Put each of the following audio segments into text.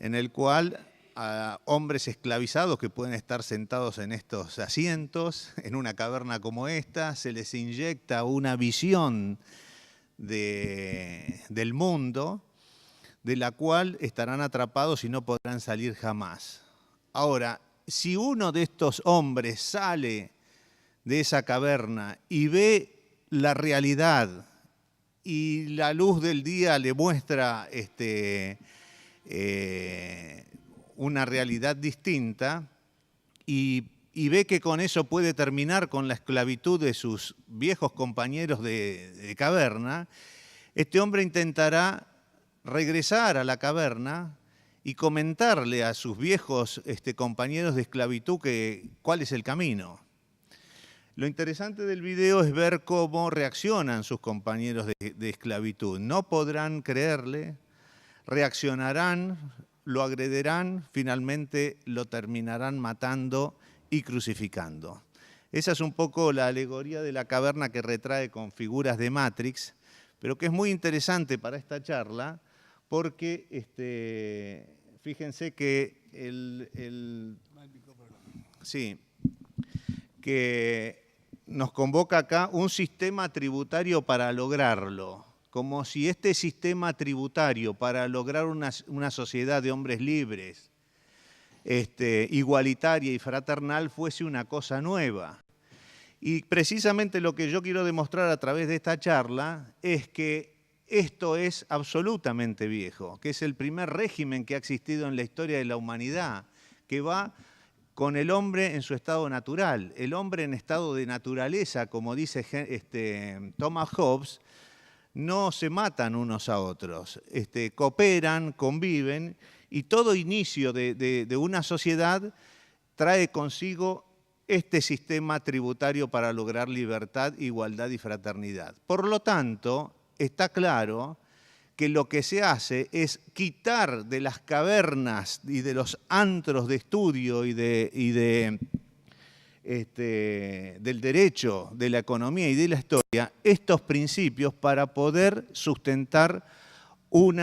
en el cual a hombres esclavizados que pueden estar sentados en estos asientos, en una caverna como esta, se les inyecta una visión del mundo, de la cual estarán atrapados y no podrán salir jamás. Ahora, si uno de estos hombres sale de esa caverna y ve la realidad y la luz del día le muestra una realidad distinta y ve que con eso puede terminar con la esclavitud de sus viejos compañeros de caverna, este hombre intentará regresar a la caverna y comentarle a sus viejos compañeros de esclavitud cuál es el camino. Lo interesante del video es ver cómo reaccionan sus compañeros de esclavitud. No podrán creerle, reaccionarán, lo agredirán, finalmente lo terminarán matando y crucificando. Esa es un poco la alegoría de la caverna que retrae con figuras de Matrix, pero que es muy interesante para esta charla porque fíjense que que nos convoca acá un sistema tributario para lograrlo, como si este sistema tributario para lograr una sociedad de hombres libres, igualitaria y fraternal fuese una cosa nueva. Y precisamente lo que yo quiero demostrar a través de esta charla es que esto es absolutamente viejo, que es el primer régimen que ha existido en la historia de la humanidad, que va con el hombre en su estado natural. El hombre en estado de naturaleza, como dice Thomas Hobbes, no se matan unos a otros, cooperan, conviven, y todo inicio de una sociedad trae consigo este sistema tributario para lograr libertad, igualdad y fraternidad. Por lo tanto, está claro que lo que se hace es quitar de las cavernas y de los antros de estudio del derecho, de la economía y de la historia, estos principios para poder sustentar un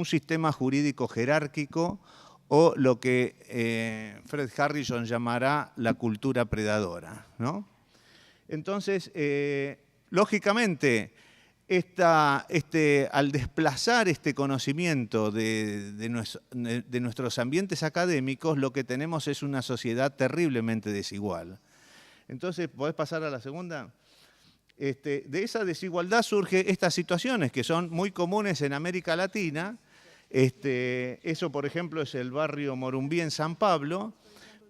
sistema jurídico jerárquico o lo que Fred Harrison llamará la cultura predadora, ¿no? Entonces, lógicamente, al desplazar este conocimiento de nuestros ambientes académicos, lo que tenemos es una sociedad terriblemente desigual. Entonces, ¿podés pasar a la segunda? De esa desigualdad surgen estas situaciones que son muy comunes en América Latina. Eso, por ejemplo, es el barrio Morumbí en San Pablo.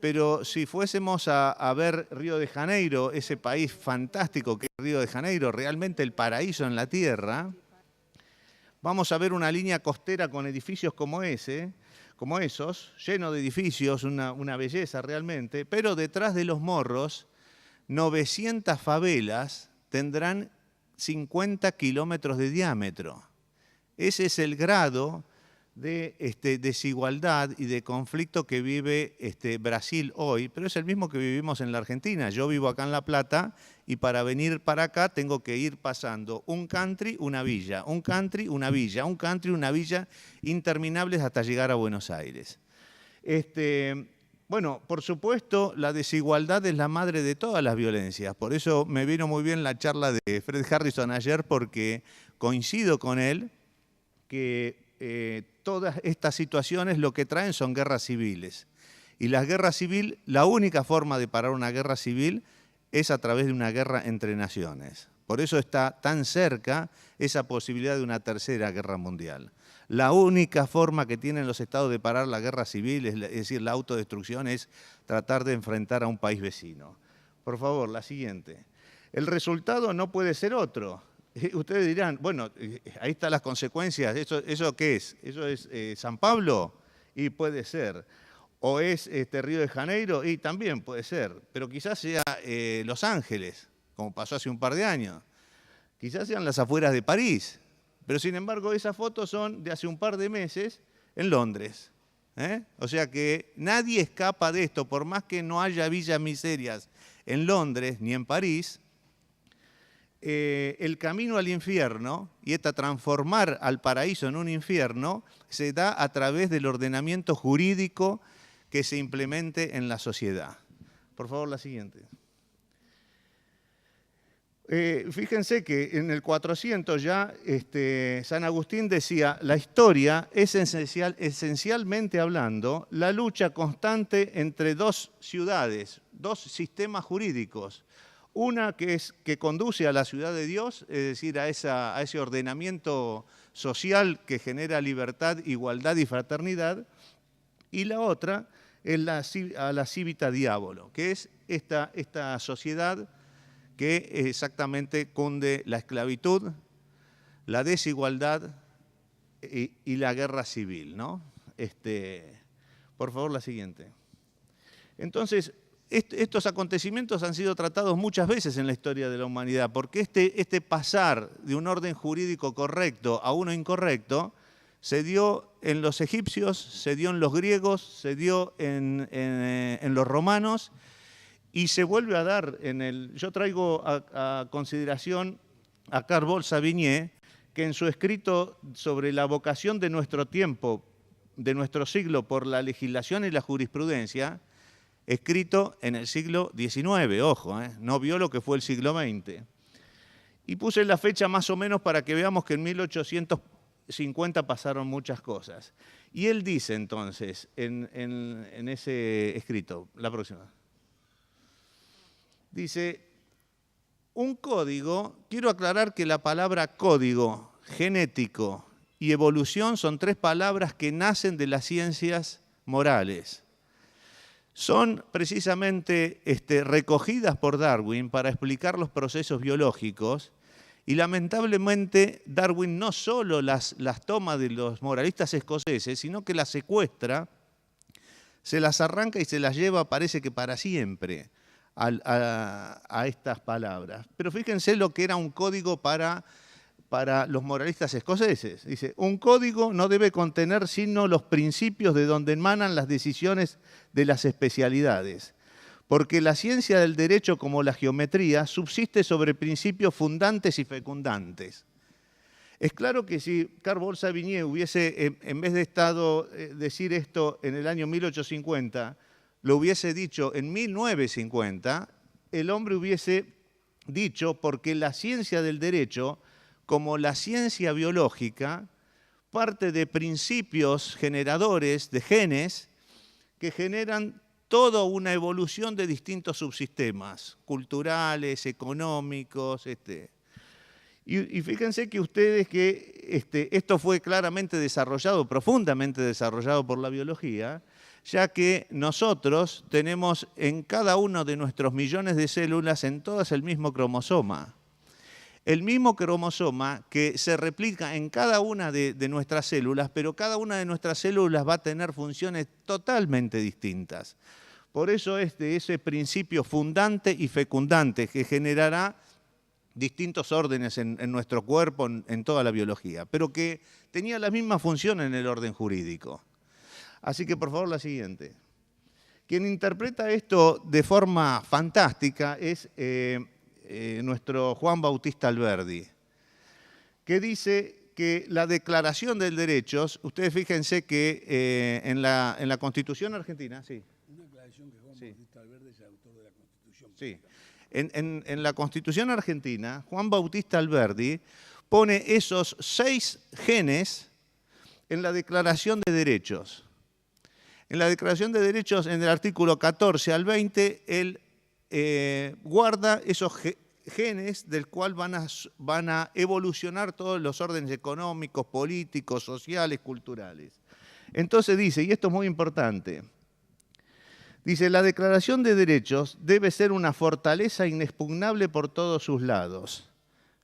Pero si fuésemos a ver Río de Janeiro, ese país fantástico que es Río de Janeiro, realmente el paraíso en la tierra, vamos a ver una línea costera con edificios como esos, lleno de edificios, una belleza realmente, pero detrás de los morros, 900 favelas tendrán 50 kilómetros de diámetro. Ese es el grado de desigualdad y de conflicto que vive Brasil hoy, pero es el mismo que vivimos en la Argentina. Yo vivo acá en La Plata y para venir para acá tengo que ir pasando un country, una villa, un country, una villa, un country, una villa, interminables hasta llegar a Buenos Aires. Bueno, por supuesto, la desigualdad es la madre de todas las violencias. Por eso me vino muy bien la charla de Fred Harrison ayer, porque coincido con él que todas estas situaciones lo que traen son guerras civiles. Y la guerra civil, la única forma de parar una guerra civil es a través de una guerra entre naciones. Por eso está tan cerca esa posibilidad de una tercera guerra mundial. La única forma que tienen los estados de parar la guerra civil, es decir, la autodestrucción, es tratar de enfrentar a un país vecino. Por favor, la siguiente. El resultado no puede ser otro. Ustedes dirán, bueno, ahí están las consecuencias. ¿Eso qué es? ¿Eso es San Pablo? Y puede ser. ¿O es Río de Janeiro? Y también puede ser. Pero quizás sea Los Ángeles, como pasó hace un par de años. Quizás sean las afueras de París. Pero sin embargo, esas fotos son de hace un par de meses en Londres. O sea que nadie escapa de esto, por más que no haya villas miserias en Londres ni en París. el camino al infierno y transformar al paraíso en un infierno se da a través del ordenamiento jurídico que se implemente en la sociedad. Por favor, la siguiente. Fíjense que en el 400 ya San Agustín decía, la historia es esencialmente hablando la lucha constante entre dos ciudades, dos sistemas jurídicos. Una que conduce a la ciudad de Dios, es decir, a ese ordenamiento social que genera libertad, igualdad y fraternidad, y la otra es a la civita diabolo, que es esta sociedad que exactamente cunde la esclavitud, la desigualdad y la guerra civil, ¿no? Por favor, la siguiente. Entonces, estos acontecimientos han sido tratados muchas veces en la historia de la humanidad, porque este pasar de un orden jurídico correcto a uno incorrecto se dio en los egipcios, se dio en los griegos, se dio en los romanos y se vuelve a dar Yo traigo a consideración a Carl Savigny, que en su escrito sobre la vocación de nuestro tiempo, de nuestro siglo por la legislación y la jurisprudencia, escrito en el siglo XIX, ojo, no vio lo que fue el siglo XX. Y puse la fecha más o menos para que veamos que en 1850 pasaron muchas cosas. Y él dice entonces, en ese escrito, la próxima, dice, un código, quiero aclarar que la palabra código, genético y evolución son tres palabras que nacen de las ciencias morales. Son precisamente recogidas por Darwin para explicar los procesos biológicos y lamentablemente Darwin no solo las toma de los moralistas escoceses, sino que las secuestra, se las arranca y se las lleva, parece que para siempre, a estas palabras. Pero fíjense lo que era un código para los moralistas escoceses. Dice, un código no debe contener sino los principios de donde emanan las decisiones de las especialidades, porque la ciencia del derecho como la geometría subsiste sobre principios fundantes y fecundantes. Es claro que si Carl Savigny hubiese, en vez de decir esto en el año 1850, lo hubiese dicho en 1950, el hombre hubiese dicho, porque la ciencia del derecho, como la ciencia biológica, parte de principios generadores de genes que generan toda una evolución de distintos subsistemas, culturales, económicos. Y fíjense que ustedes que esto fue claramente desarrollado, profundamente desarrollado por la biología, ya que nosotros tenemos en cada uno de nuestros millones de células en todas el mismo cromosoma. El mismo cromosoma que se replica en cada una de nuestras células, pero cada una de nuestras células va a tener funciones totalmente distintas. Por eso ese principio fundante y fecundante que generará distintos órdenes en nuestro cuerpo, en toda la biología, pero que tenía la misma función en el orden jurídico. Así que, por favor, la siguiente. Quien interpreta esto de forma fantástica es nuestro Juan Bautista Alberdi, que dice que la Declaración de Derechos, ustedes fíjense que en la Constitución argentina, sí. Una aclaración que Juan Bautista Alberdi es el autor de la Constitución. Sí. En la Constitución argentina, Juan Bautista Alberdi pone esos 6 genes en la Declaración de Derechos. En la Declaración de Derechos, en el artículo 14 al 20, él guarda esos genes del cual van a evolucionar todos los órdenes económicos, políticos, sociales, culturales. Entonces dice, y esto es muy importante, dice, la Declaración de Derechos debe ser una fortaleza inexpugnable por todos sus lados.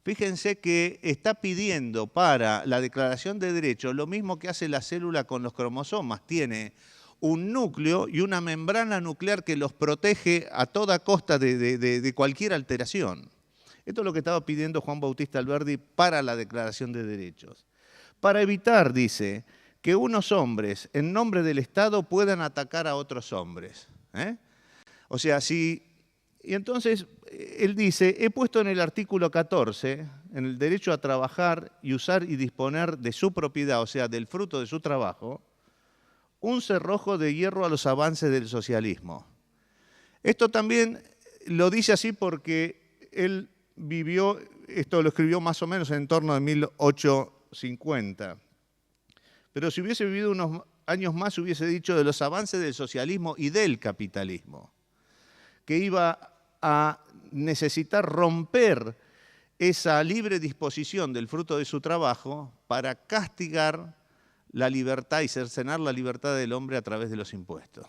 Fíjense que está pidiendo para la Declaración de Derechos lo mismo que hace la célula con los cromosomas. Tiene un núcleo y una membrana nuclear que los protege a toda costa de cualquier alteración. Esto es lo que estaba pidiendo Juan Bautista Alberdi para la Declaración de Derechos. Para evitar, dice, que unos hombres, en nombre del Estado, puedan atacar a otros hombres. O sea, si Y entonces él dice, he puesto en el artículo 14, en el derecho a trabajar y usar y disponer de su propiedad, o sea, del fruto de su trabajo, un cerrojo de hierro a los avances del socialismo. Esto también lo dice así porque él vivió, esto lo escribió más o menos en torno a 1850. Pero si hubiese vivido unos años más, hubiese dicho de los avances del socialismo y del capitalismo, que iba a necesitar romper esa libre disposición del fruto de su trabajo para castigar la libertad y cercenar la libertad del hombre a través de los impuestos.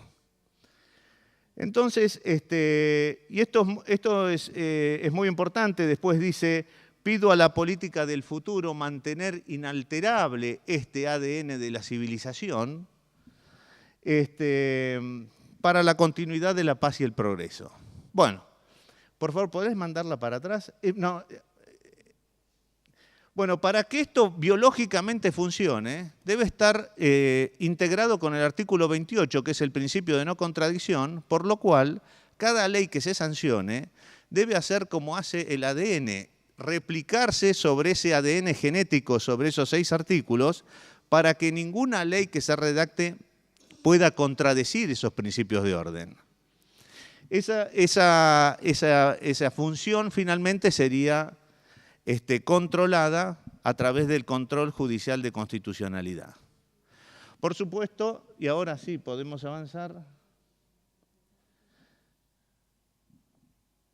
Entonces, y esto es muy importante, después dice, pido a la política del futuro mantener inalterable este ADN de la civilización para la continuidad de la paz y el progreso. Bueno, por favor, ¿podés mandarla para atrás? Bueno, para que esto biológicamente funcione, debe estar integrado con el artículo 28, que es el principio de no contradicción, por lo cual cada ley que se sancione debe hacer como hace el ADN, replicarse sobre ese ADN genético, sobre esos 6 artículos, para que ninguna ley que se redacte pueda contradecir esos principios de orden. Esa función finalmente sería controlada a través del control judicial de constitucionalidad. Por supuesto, y ahora sí podemos avanzar.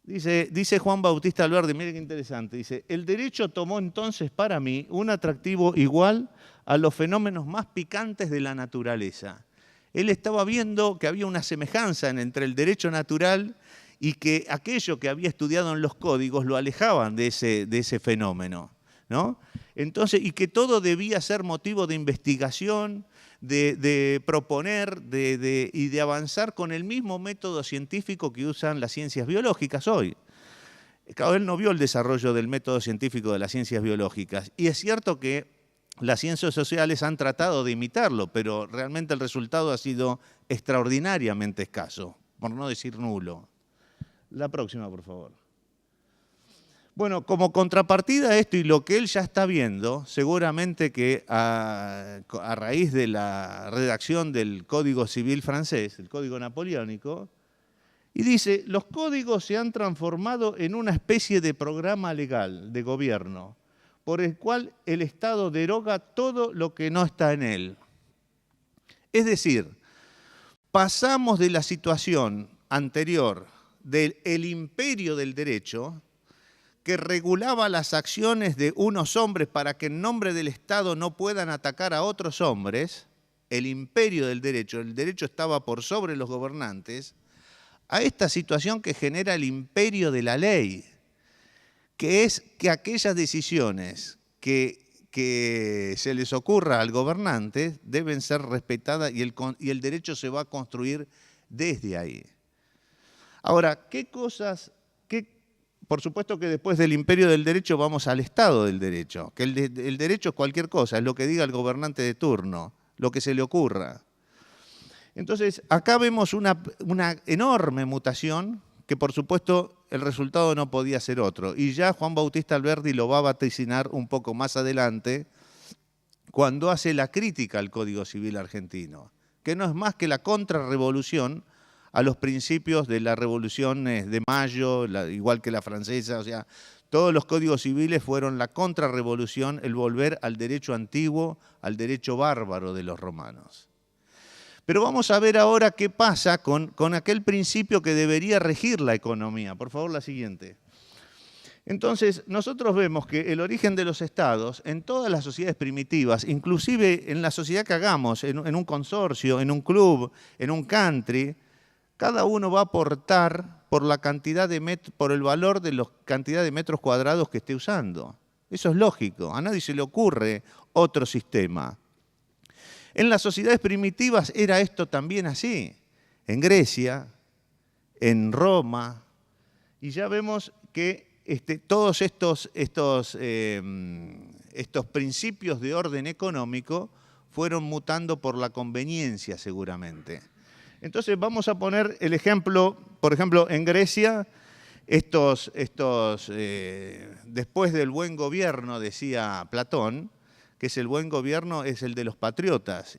Dice Juan Bautista Alberdi, mire qué interesante, dice, el derecho tomó entonces para mí un atractivo igual a los fenómenos más picantes de la naturaleza. Él estaba viendo que había una semejanza entre el derecho natural y que aquello que había estudiado en los códigos lo alejaban de ese fenómeno, ¿no? Entonces, y que todo debía ser motivo de investigación, de proponer y de avanzar con el mismo método científico que usan las ciencias biológicas hoy. Claro, él no vio el desarrollo del método científico de las ciencias biológicas, y es cierto que las ciencias sociales han tratado de imitarlo, pero realmente el resultado ha sido extraordinariamente escaso, por no decir nulo. La próxima, por favor. Bueno, como contrapartida a esto y lo que él ya está viendo, seguramente que a raíz de la redacción del Código Civil francés, el Código Napoleónico, y dice, los códigos se han transformado en una especie de programa legal de gobierno, por el cual el Estado deroga todo lo que no está en él. Es decir, pasamos de la situación anterior del imperio del derecho, que regulaba las acciones de unos hombres para que en nombre del Estado no puedan atacar a otros hombres, el imperio del derecho, el derecho estaba por sobre los gobernantes, a esta situación que genera el imperio de la ley, que es que aquellas decisiones que se les ocurra al gobernante deben ser respetadas y el derecho se va a construir desde ahí. Ahora, por supuesto que después del imperio del derecho vamos al Estado del derecho, que el derecho es cualquier cosa, es lo que diga el gobernante de turno, lo que se le ocurra. Entonces, acá vemos una enorme mutación que por supuesto el resultado no podía ser otro. Y ya Juan Bautista Alberdi lo va a vaticinar un poco más adelante cuando hace la crítica al Código Civil argentino, que no es más que la contrarrevolución a los principios de la Revolución de Mayo, igual que la francesa, o sea, todos los códigos civiles fueron la contrarrevolución, el volver al derecho antiguo, al derecho bárbaro de los romanos. Pero vamos a ver ahora qué pasa con aquel principio que debería regir la economía. Por favor, la siguiente. Entonces, nosotros vemos que el origen de los estados en todas las sociedades primitivas, inclusive en la sociedad que hagamos, en un consorcio, en un club, en un country, cada uno va a aportar por el valor de la cantidad de metros cuadrados que esté usando. Eso es lógico, a nadie se le ocurre otro sistema. En las sociedades primitivas era esto también así, en Grecia, en Roma, y ya vemos que todos estos principios de orden económico fueron mutando por la conveniencia seguramente. Entonces vamos a poner el ejemplo, por ejemplo, en Grecia Después del buen gobierno, decía Platón, que es el buen gobierno, es el de los patriotas.